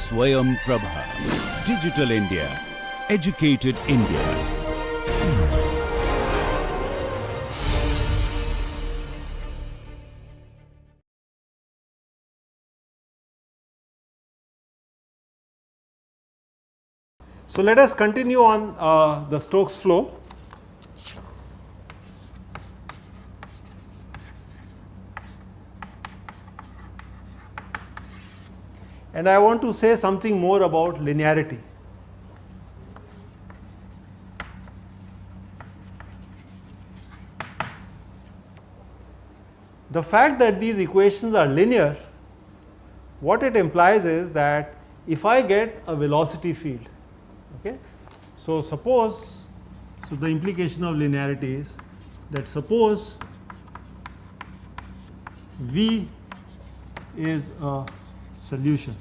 Swayam Prabha. Digital India. Educated India. So let us continue on the Stokes flow. And I want to say something more about linearity. The fact that these equations are linear, what it implies is that if I get a velocity field, okay, so the implication of linearity is that suppose V is a solution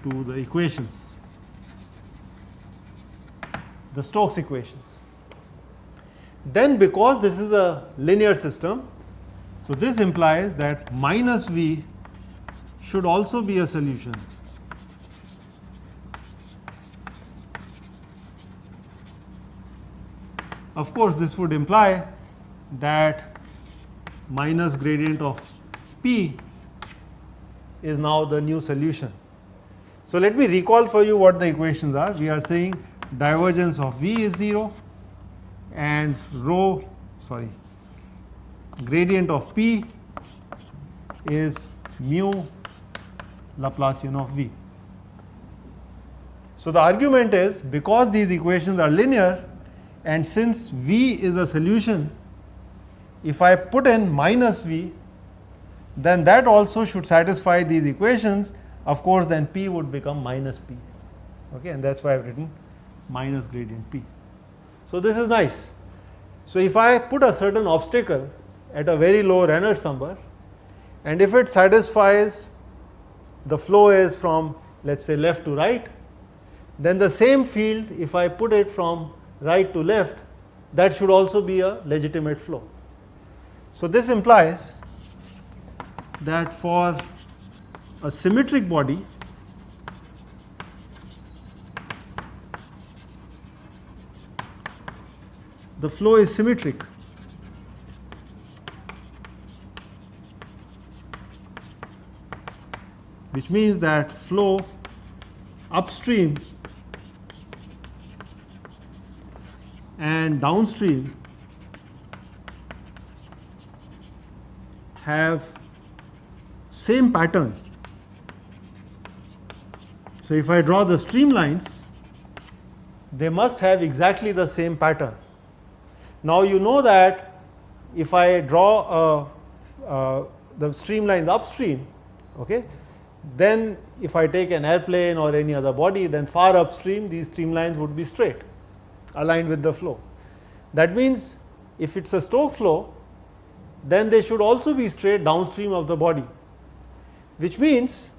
to the equations, the Stokes equations. Then because this is a linear system, so this implies that minus V should also be a solution of course this would imply that minus gradient of P is now the new solution. So let me recall for you what the equations are. We are saying divergence of V is 0 and gradient of P is mu Laplacian of V. So the argument is, because these equations are linear and since V is a solution, if I put in minus V, then that also should satisfy these equations. Of course, then P would become minus P, okay, and that's why I've written minus gradient P. So this is nice. So if I put a certain obstacle at a very low Reynolds number, and if it satisfies, the flow is from, let's say, left to right, then the same field, if I put it from right to left, that should also be a legitimate flow. So this implies that for a symmetric body, the flow is symmetric. Which means that flow upstream and downstream have same pattern. So if I draw the streamlines, they must have exactly the same pattern. Now you know that if I draw the streamlines upstream, okay, then if I take an airplane or any other body, then far upstream these streamlines would be straight, aligned with the flow. That means if it's a Stokes flow, then they should also be straight downstream of the body, which means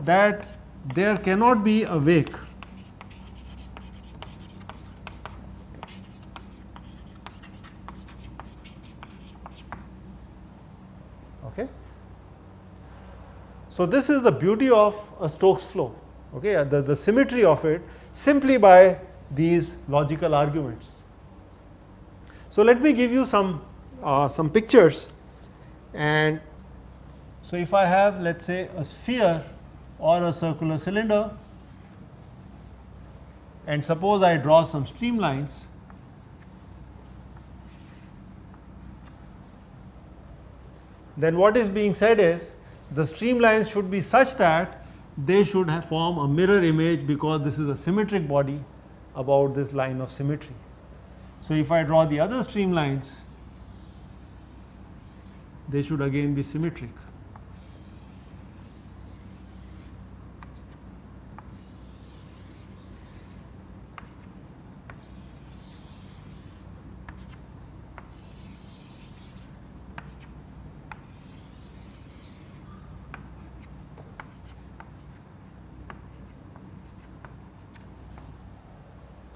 that there cannot be a wake. Okay. So this is the beauty of a Stokes flow, okay, the symmetry of it simply by these logical arguments. So let me give you some pictures. And so if I have, let's say, a sphere or a circular cylinder, and suppose I draw some streamlines, then what is being said is the streamlines should be such that they should form a mirror image, because this is a symmetric body about this line of symmetry. So if I draw the other streamlines, they should again be symmetric.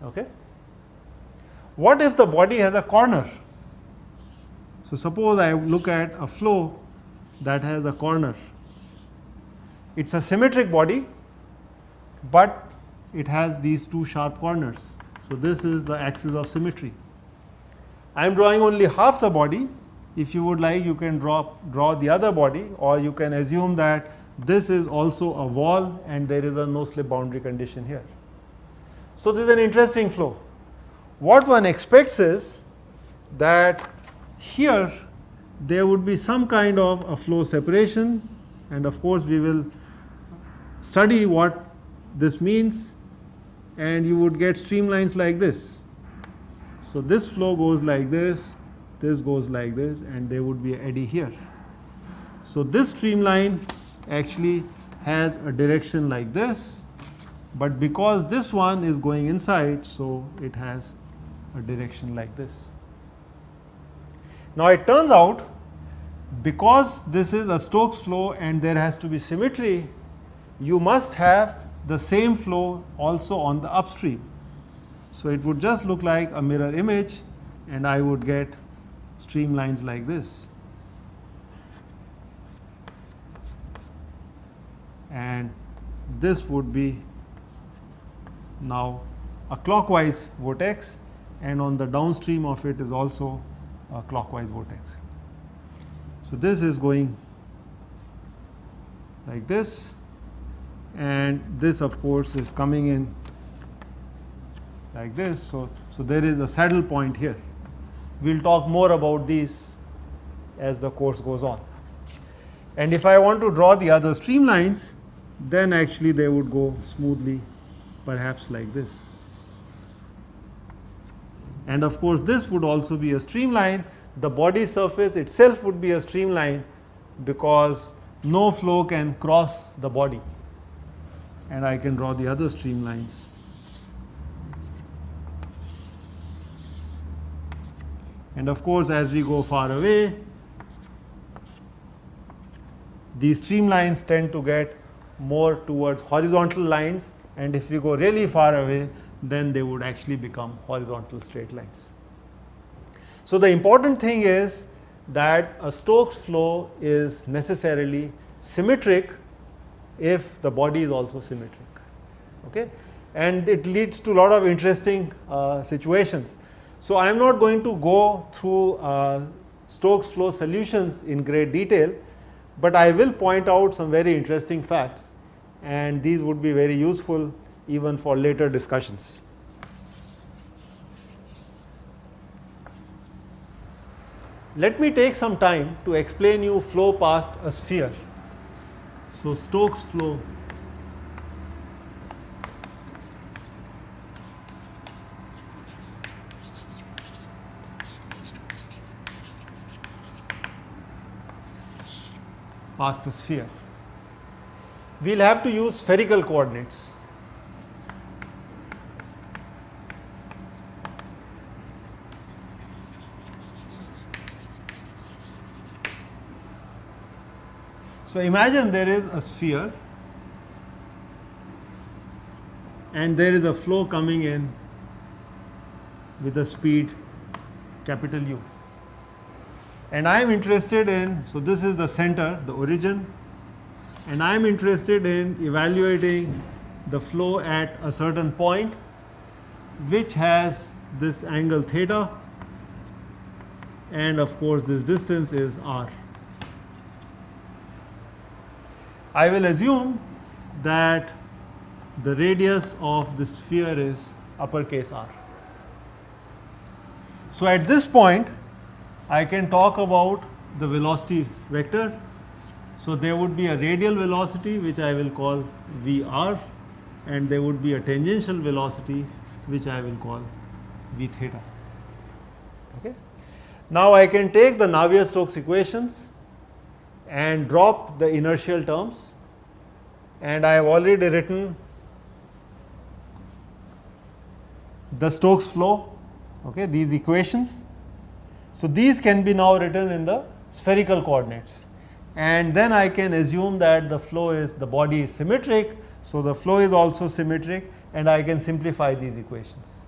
Okay. What if the body has a corner? So suppose I look at a flow that has a corner. it's a symmetric body, but it has these two sharp corners. So this is the axis of symmetry. I am drawing only half the body. If you would like, you can draw the other body, or you can assume that this is also a wall and there is a no slip boundary condition here. So this is an interesting flow. What one expects is that here there would be some kind of a flow separation, and of course we will study what this means, and you would get streamlines like this. So this flow goes like this goes like this, and there would be an eddy here. So this streamline actually has a direction like this, but because this one is going inside, so it has a direction like this. Now it turns out, because this is a Stokes flow and there has to be symmetry, you must have the same flow also on the upstream. So it would just look like a mirror image, and I would get streamlines like this. And this would be now a clockwise vortex, and on the downstream of it is also a clockwise vortex. So this is going like this, and this of course is coming in like this. So there is a saddle point here. We will talk more about these as the course goes on. And if I want to draw the other streamlines, then actually they would go smoothly, perhaps like this. And of course this would also be a streamline. The body surface itself would be a streamline, because no flow can cross the body. And I can draw the other streamlines. And of course, as we go far away, these streamlines tend to get more towards horizontal lines, and if we go really far away, then they would actually become horizontal straight lines. So the important thing is that a Stokes flow is necessarily symmetric if the body is also symmetric. Okay? And it leads to a lot of interesting situations. So I am not going to go through Stokes flow solutions in great detail, but I will point out some very interesting facts, and these would be very useful even for later discussions. Let me take some time to explain you flow past a sphere. So Stokes flow past a sphere. We will have to use spherical coordinates. So imagine there is a sphere and there is a flow coming in with a speed capital U. And I am interested in, so this is the center, the origin, and I am interested in evaluating the flow at a certain point which has this angle theta, and of course this distance is r. I will assume that the radius of the sphere is uppercase R. So at this point I can talk about the velocity vector. So there would be a radial velocity which I will call Vr, and there would be a tangential velocity which I will call V theta. Okay. Now I can take the Navier-Stokes equations and drop the inertial terms, and I have already written the Stokes flow, okay, these equations. So these can be now written in the spherical coordinates, and then I can assume that the flow is, the body is symmetric, so the flow is also symmetric, and I can simplify these equations.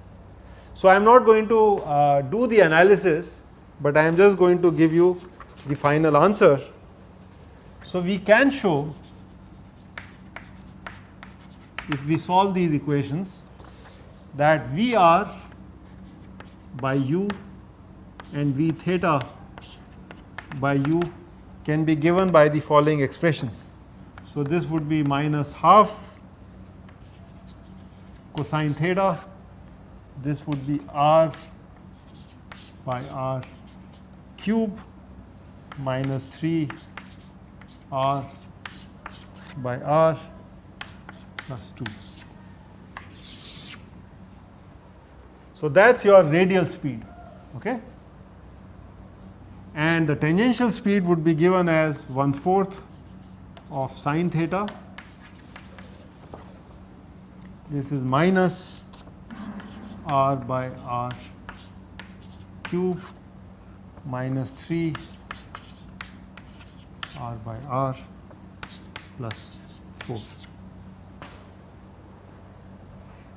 So I am not going to do the analysis, but I am just going to give you the final answer. So we can show if we solve these equations, that Vr by u and V theta by u can be given by the following expressions. So, this would be minus half cosine theta, this would be r by r cube minus 3 r by r plus 2. So, that is your radial speed, okay? And the tangential speed would be given as 1/4 of sine theta. This is minus r by r cube minus 3 r by r plus 4.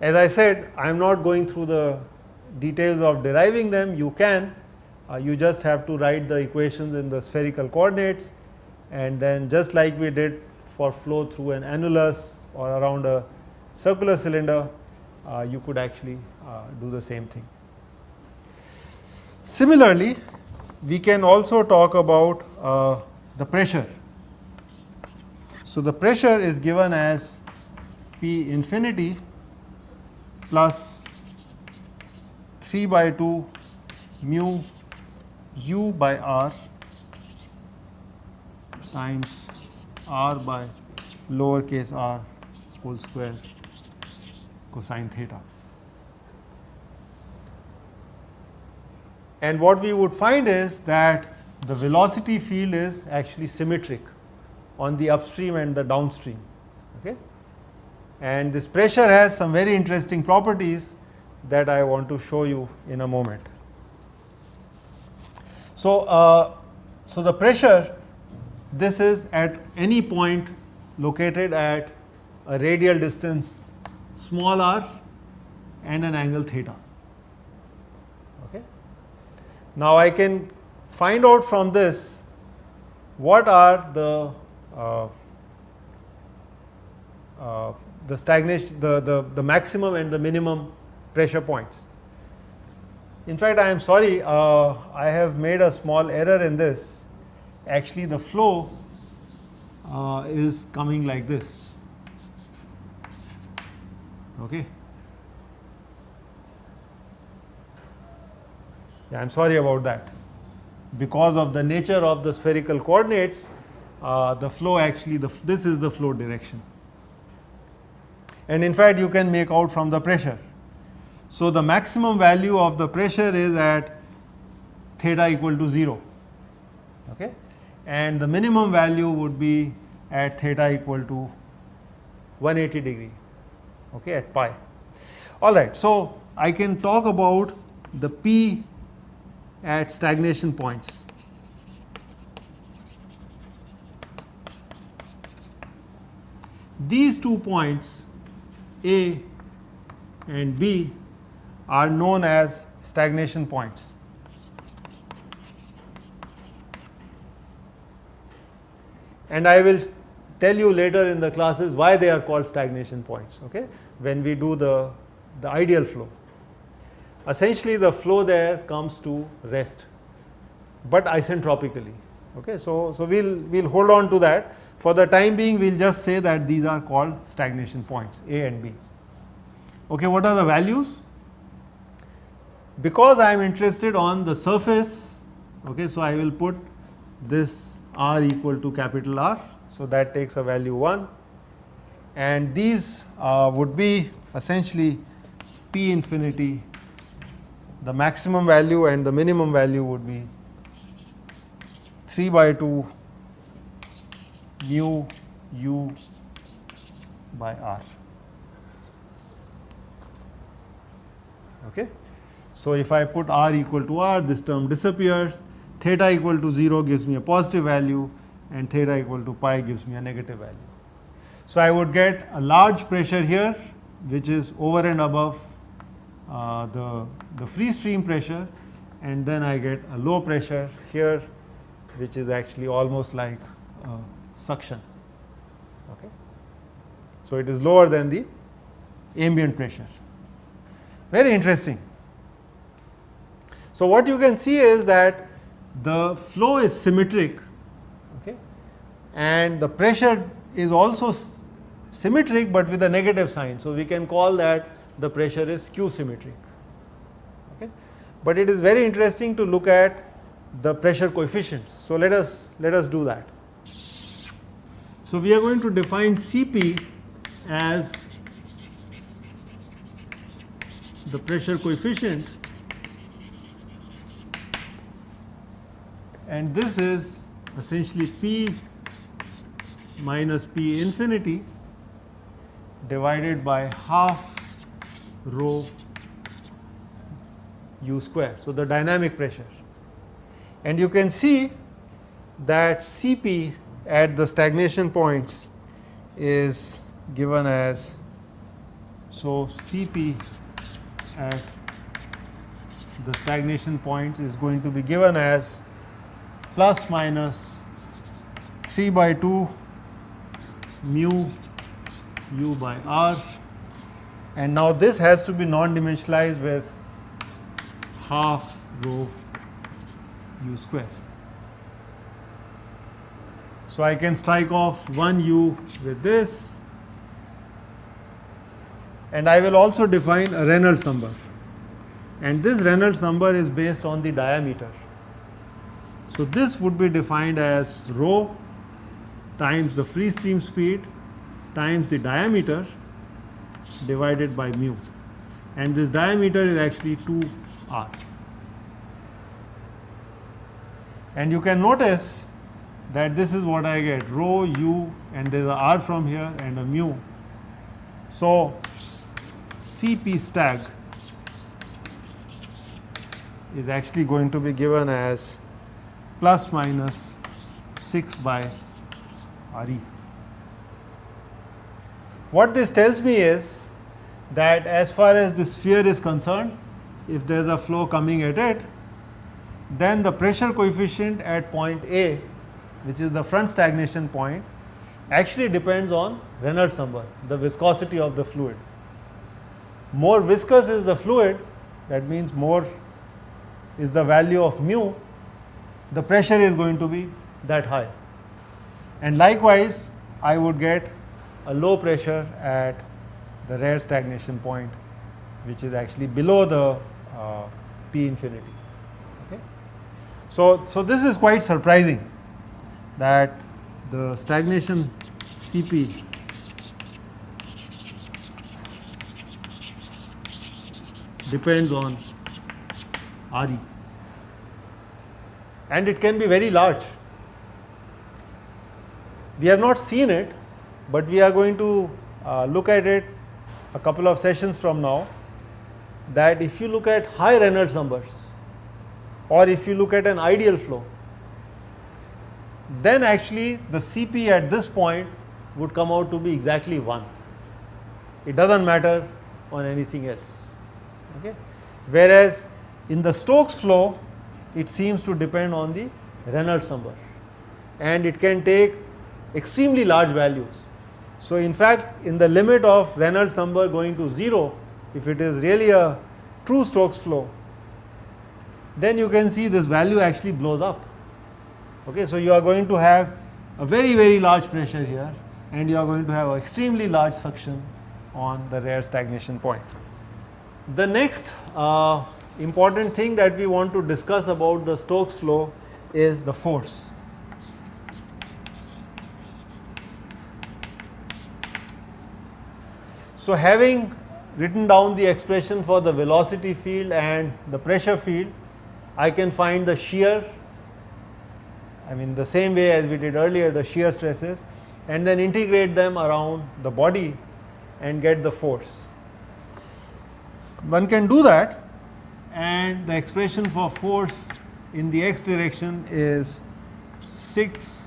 As I said, I am not going through the details of deriving them. You can, you just have to write the equations in the spherical coordinates, and then just like we did for flow through an annulus or around a circular cylinder, you could actually do the same thing. Similarly, we can also talk about the pressure. So, the pressure is given as P infinity plus 3 by 2 mu u by r times r by lowercase r whole square cosine theta. And what we would find is that the velocity field is actually symmetric on the upstream and the downstream. Okay? And this pressure has some very interesting properties that I want to show you in a moment. So, so the pressure, this is at any point located at a radial distance small r and an angle theta. Okay. Now, I can find out from this what are the stagnation, the maximum and the minimum pressure points. In fact, I am sorry, I have made a small error in this. Actually, the flow is coming like this. Okay. Yeah, I am sorry about that. Because of the nature of the spherical coordinates, the flow actually, this is the flow direction. And in fact, you can make out from the pressure. So, the maximum value of the pressure is at theta equal to 0, okay? And the minimum value would be at theta equal to 180 degree, okay, at pi. All right, so I can talk about the P at stagnation points. These 2 points A and B are known as stagnation points. And I will tell you later in the classes why they are called stagnation points, okay, when we do the ideal flow. Essentially, the flow there comes to rest, but isentropically. Okay, so we'll hold on to that. For the time being, we'll just say that these are called stagnation points, A and B. Okay, what are the values? Because I am interested on the surface, okay, so I will put this r equal to capital R. So, that takes a value 1, and these would be essentially P infinity, the maximum value and the minimum value would be 3 by 2 mu u by r. Okay. So, if I put r equal to r, this term disappears, theta equal to 0 gives me a positive value and theta equal to pi gives me a negative value. So, I would get a large pressure here which is over and above the free stream pressure, and then I get a low pressure here which is actually almost like suction. Okay. So, it is lower than the ambient pressure. Very interesting. So what you can see is that the flow is symmetric, okay, and the pressure is also symmetric but with a negative sign. So we can call that the pressure is skew symmetric. Okay. But it is very interesting to look at the pressure coefficients. So let us do that. So we are going to define Cp as the pressure coefficient, and this is essentially P minus P infinity divided by half rho u square. So the dynamic pressure. And you can see that Cp at the stagnation points is given as, so Cp at the stagnation points is going to be given as plus minus 3 by 2 mu u by r, and now this has to be non-dimensionalized with half rho u square. So I can strike off one u with this, and I will also define a Reynolds number, and this Reynolds number is based on the diameter. So this would be defined as rho times the free stream speed times the diameter divided by mu, and this diameter is actually 2r. And you can notice that this is what I get, rho u, and there is a r from here and a mu. So Cp stag is actually going to be given as plus minus 6 by Re. What this tells me is that as far as the sphere is concerned, if there is a flow coming at it, then the pressure coefficient at point A, which is the front stagnation point, actually depends on Reynolds number, the viscosity of the fluid. More viscous is the fluid, that means more is the value of mu, the pressure is going to be that high. And likewise, I would get a low pressure at the rare stagnation point, which is actually below the P infinity. Okay? So this is quite surprising that the stagnation Cp depends on Re, and it can be very large. We have not seen it, but we are going to look at it a couple of sessions from now, that if you look at high Reynolds numbers, or if you look at an ideal flow, then actually the Cp at this point would come out to be exactly 1. It does not matter on anything else. Okay? Whereas in the Stokes flow, it seems to depend on the Reynolds number, and it can take extremely large values. So in fact, in the limit of Reynolds number going to 0, if it is really a true Stokes flow, then you can see this value actually blows up. Okay, so you are going to have a very, very large pressure here, and you are going to have an extremely large suction on the rare stagnation point. The next important thing that we want to discuss about the Stokes flow is the force. So having written down the expression for the velocity field and the pressure field, I can find the shear, I mean the same way as we did earlier, the shear stresses, and then integrate them around the body and get the force. One can do that, and the expression for force in the x direction is 6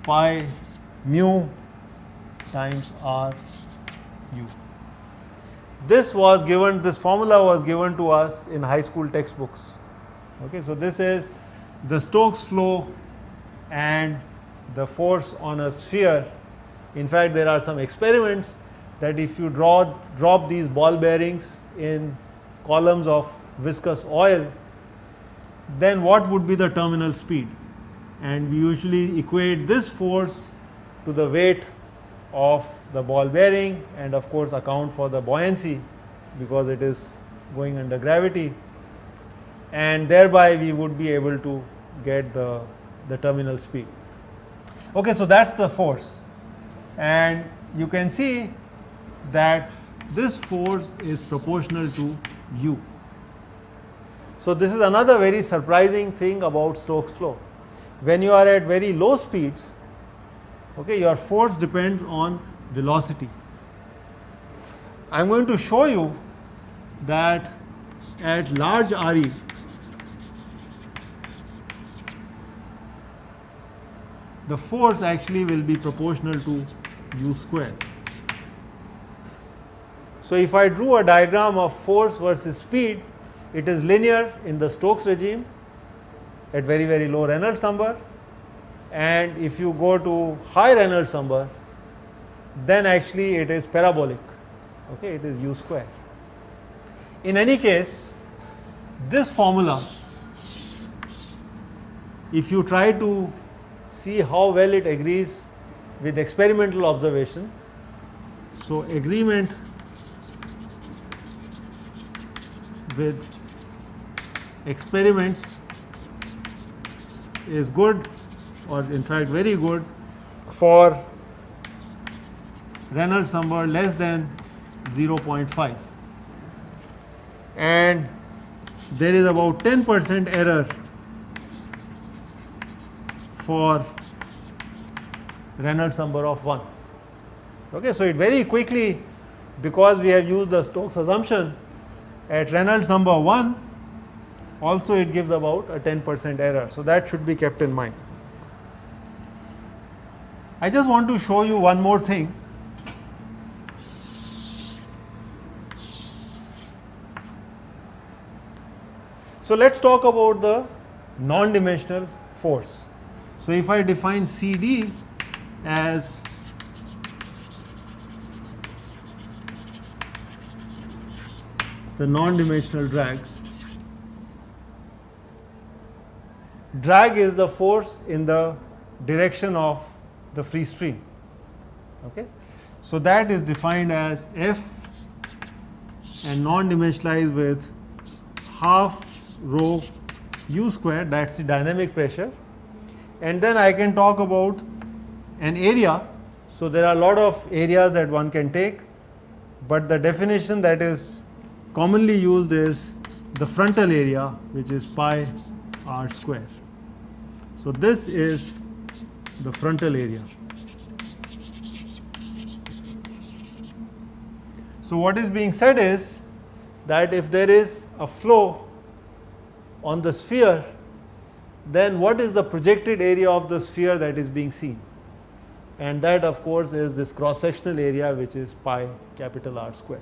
pi mu times r u. This formula was given to us in high school textbooks. Okay, so this is the Stokes flow and the force on a sphere. In fact, there are some experiments that if you drop these ball bearings in columns of viscous oil, then what would be the terminal speed? And we usually equate this force to the weight of the ball bearing, and of course account for the buoyancy because it is going under gravity, and thereby we would be able to get the terminal speed. Okay, so that's the force, and you can see that this force is proportional to u. So this is another very surprising thing about Stokes' flow. When you are at very low speeds, okay, your force depends on velocity. I am going to show you that at large RE, the force actually will be proportional to u square. So if I drew a diagram of force versus speed, it is linear in the Stokes regime at very, very low Reynolds number, and if you go to high Reynolds number, then actually it is parabolic, okay, it is u square. In any case, this formula, if you try to see how well it agrees with experimental observation, so agreement with experiments is good, or in fact very good, for Reynolds number less than 0.5, and there is about 10% error for Reynolds number of 1. Okay, so it very quickly, because we have used the Stokes assumption, at Reynolds number 1 also it gives about a 10% error. So that should be kept in mind. I just want to show you one more thing. So let's talk about the non-dimensional force. So if I define CD as the non-dimensional drag, drag is the force in the direction of the free stream. Okay, so that is defined as F and non-dimensionalized with half rho u square, that's the dynamic pressure, and then I can talk about an area. So there are a lot of areas that one can take, but the definition that is commonly used is the frontal area, which is pi r square. So this is the frontal area. So what is being said is that if there is a flow on the sphere, then what is the projected area of the sphere that is being seen? And that of course is this cross sectional area, which is pi capital R square.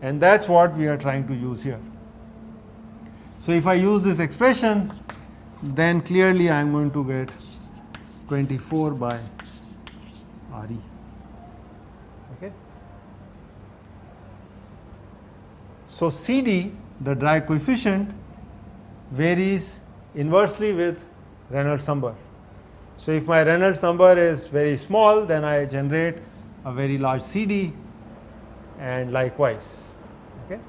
And that's what we are trying to use here. So if I use this expression, then clearly I am going to get 24 by RE. Okay. So CD, the drag coefficient, varies inversely with Reynolds number. So if my Reynolds number is very small, then I generate a very large CD, and likewise. Okay.